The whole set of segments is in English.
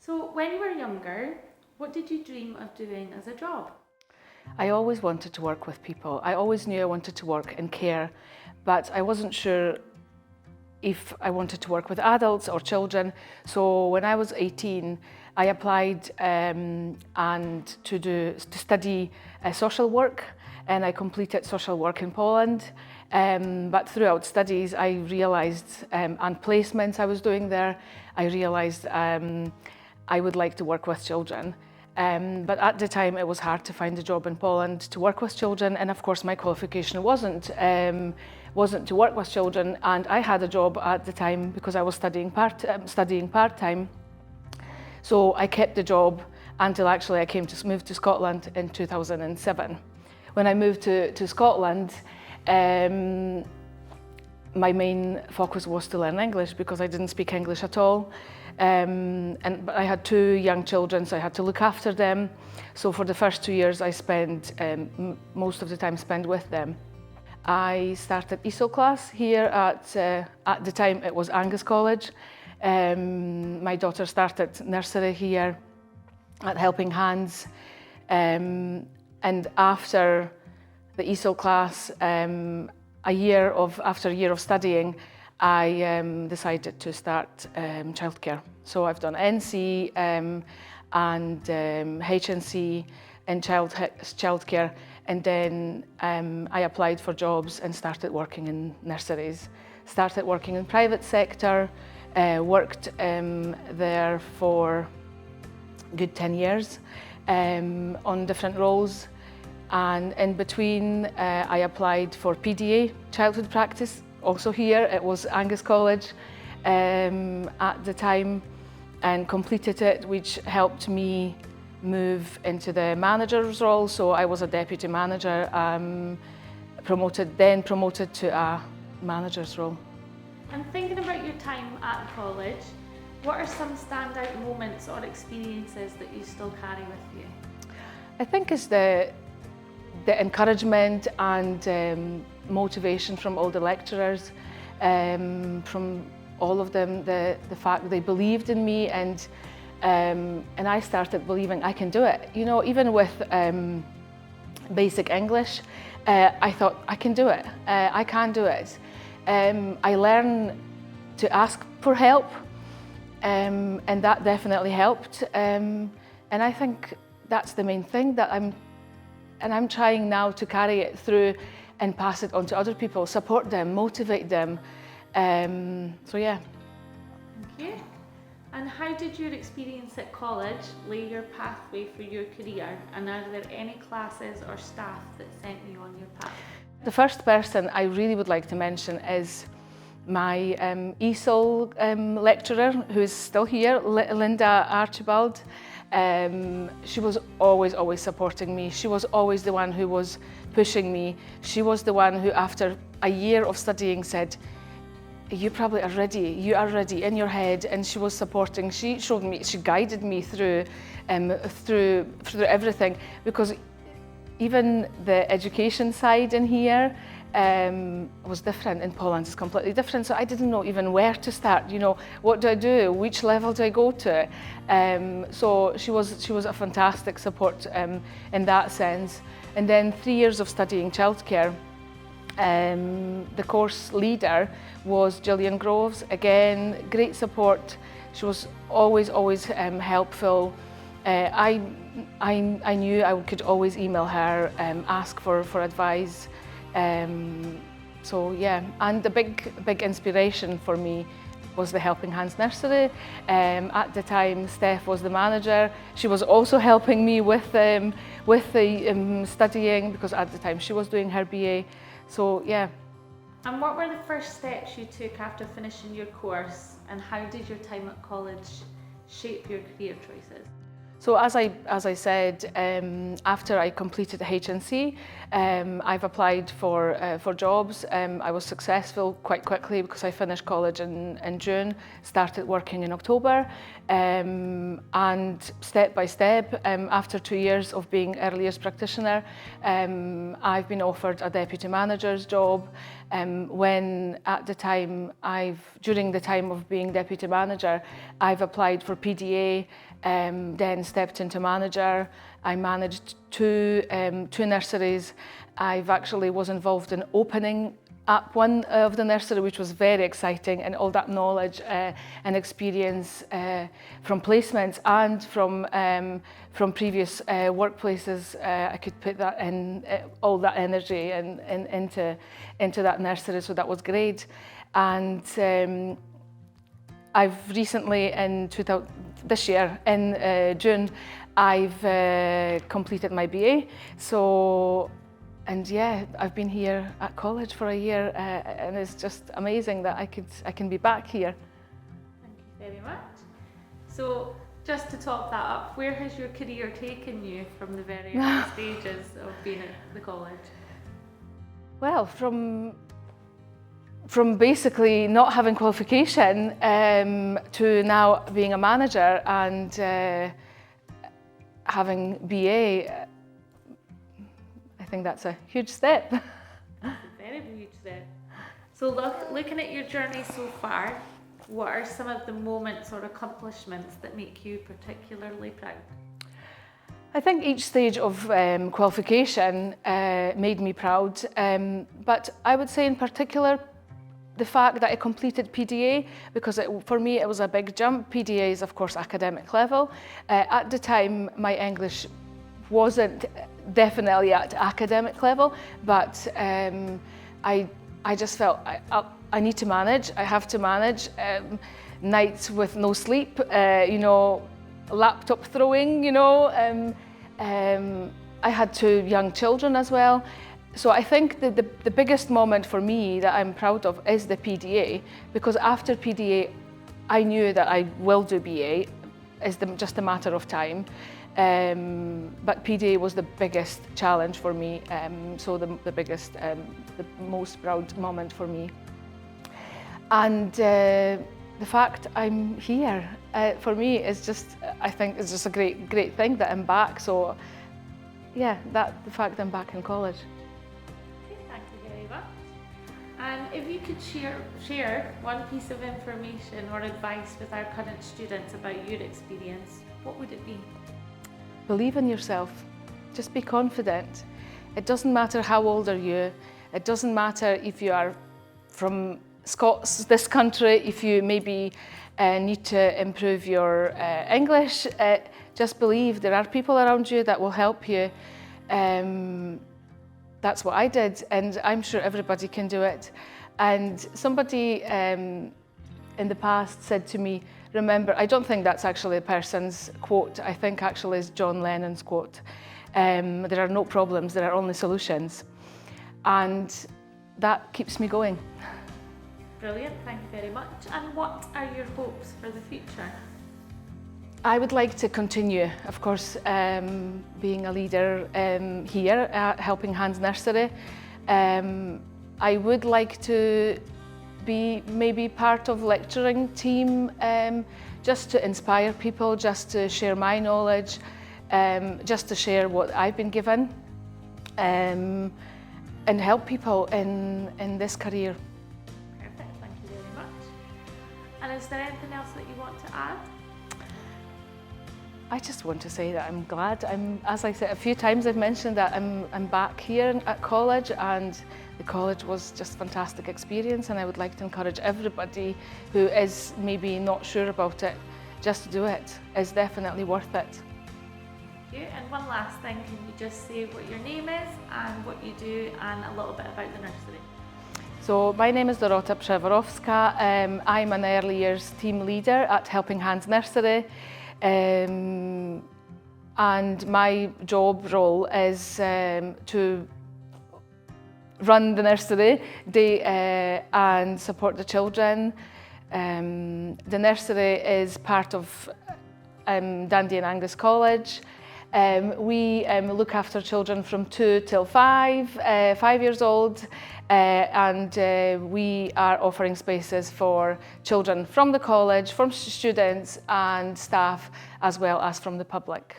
So when you were younger, what did you dream of doing as a job? I always wanted to work with people. I always knew I wanted to work in care, but I wasn't sure if I wanted to work with adults or children. So when I was 18, I applied and to study social work, and I completed social work in Poland. But throughout studies, I realised, and placements I was doing there, I realised I would like to work with children. But at the time, it was hard to find a job in Poland to work with children, and of course, my qualification wasn't to work with children. And I had a job at the time because I was studying part-time. So I kept the job until actually I came to move to Scotland in 2007. When I moved to Scotland, my main focus was to learn English because I didn't speak English at all. But I had two young children, so I had to look after them. So for the first 2 years, I spent most of the time spent with them. I started ESOL class here at the time it was Angus College. My daughter started nursery here at Helping Hands. And after the ESOL class, after a year of studying, I decided to start childcare. So I've done NC and HNC in childcare, and then I applied for jobs and started working in nurseries. Started working in private sector, worked there for a good 10 years on different roles. And in between, I applied for PDA, childhood practice, also here. It was Angus College at the time, and completed it, which helped me move into the manager's role. So I was a deputy manager, promoted to a manager's role. And thinking about your time at college, what are some standout moments or experiences that you still carry with you? I think it's the encouragement and motivation from all the lecturers, from all of them, the fact that they believed in me, and I started believing I can do it. You know, even with basic English, I thought I can do it. I can do it. I learned to ask for help, and that definitely helped. And I think that's the main thing that I'm trying now to carry it through and pass it on to other people, support them, motivate them. So yeah. Thank you. And how did your experience at college lay your pathway for your career? And are there any classes or staff that sent you on your path? The first person I really would like to mention is my ESOL lecturer, who is still here, Linda Archibald. She was always supporting me. She was always the one who was pushing me. She was the one who, after a year of studying, said, "You probably are ready. You are ready in your head." And she was supporting. She showed me. She guided me through everything, because even the education side in here was different. In Poland, it's completely different. So I didn't know even where to start. You know, what do I do? Which level do I go to? So she was a fantastic support in that sense. And then 3 years of studying childcare. The course leader was Gillian Groves. Again, great support. She was always helpful. I knew I could always email her, ask for advice. So yeah, and the big inspiration for me was the Helping Hands Nursery. At the time, Steph was the manager. She was also helping me with the studying, because at the time she was doing her BA. So yeah. And what were the first steps you took after finishing your course, and how did your time at college shape your career choices? So as I said, after I completed the HNC, I've applied for jobs. I was successful quite quickly because I finished college in June, started working in October, and step by step, after 2 years of being early years practitioner, I've been offered a deputy manager's job. During the time of being deputy manager, I've applied for PDA. then stepped into manager. I managed two nurseries. I've actually was involved in opening up one of the nursery, which was very exciting, and all that knowledge and experience from placements and from previous workplaces, I could put that in, all that energy and into that nursery, so that was great. And I've recently, this year in June, I've completed my BA. So. And yeah, I've been here at college for a year, and it's just amazing that I can be back here. Thank you very much. So, just to top that up, where has your career taken you from the very early stages of being at the college? Well, from basically not having qualification to now being a manager and having BA. I think that's a huge step. A very huge step. So looking at your journey so far, what are some of the moments or accomplishments that make you particularly proud? I think each stage of qualification made me proud, but I would say in particular the fact that I completed PDA, because for me it was a big jump. PDA is of course academic level. At the time my English wasn't definitely at academic level, but I just felt I need to manage. I have to manage nights with no sleep, you know, laptop throwing, you know. I had two young children as well. So I think the biggest moment for me that I'm proud of is the PDA, because after PDA I knew that I will do BA. It's just a matter of time. But PDA was the biggest challenge for me, so the biggest, the most proud moment for me. And the fact I'm here, for me, is just, I think it's just a great thing that I'm back. So yeah, the fact I'm back in college. Okay, thank you very much. And if you could share one piece of information or advice with our current students about your experience, what would it be? Believe in yourself. Just be confident. It doesn't matter how old are you. It doesn't matter if you are from Scots, this country, if you maybe need to improve your English. Just believe there are people around you that will help you. That's what I did, and I'm sure everybody can do it. And somebody in the past said to me, remember, I don't think that's actually a person's quote. I think actually it's John Lennon's quote. There are no problems, there are only solutions. And that keeps me going. Brilliant, thank you very much. And what are your hopes for the future? I would like to continue, of course, being a leader here at Helping Hands Nursery. I would like to be maybe part of lecturing team, just to inspire people, just to share my knowledge, just to share what I've been given, and help people in this career. Perfect, thank you very much. And is there anything else that you want to add? I just want to say that I'm glad. As I said a few times, I've mentioned that I'm back here at college, and the college was just a fantastic experience, and I would like to encourage everybody who is maybe not sure about it, just do it. It's definitely worth it. Thank you. And one last thing, can you just say what your name is and what you do and a little bit about the nursery? So my name is Dorota Przeworowska. I'm an early years team leader at Helping Hands Nursery. And my job role is to run the nursery and support the children. The nursery is part of Dundee and Angus College. We look after children from 2 till 5 years old, and we are offering spaces for children from the college, from students and staff, as well as from the public.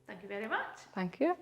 Thank you very much. Thank you.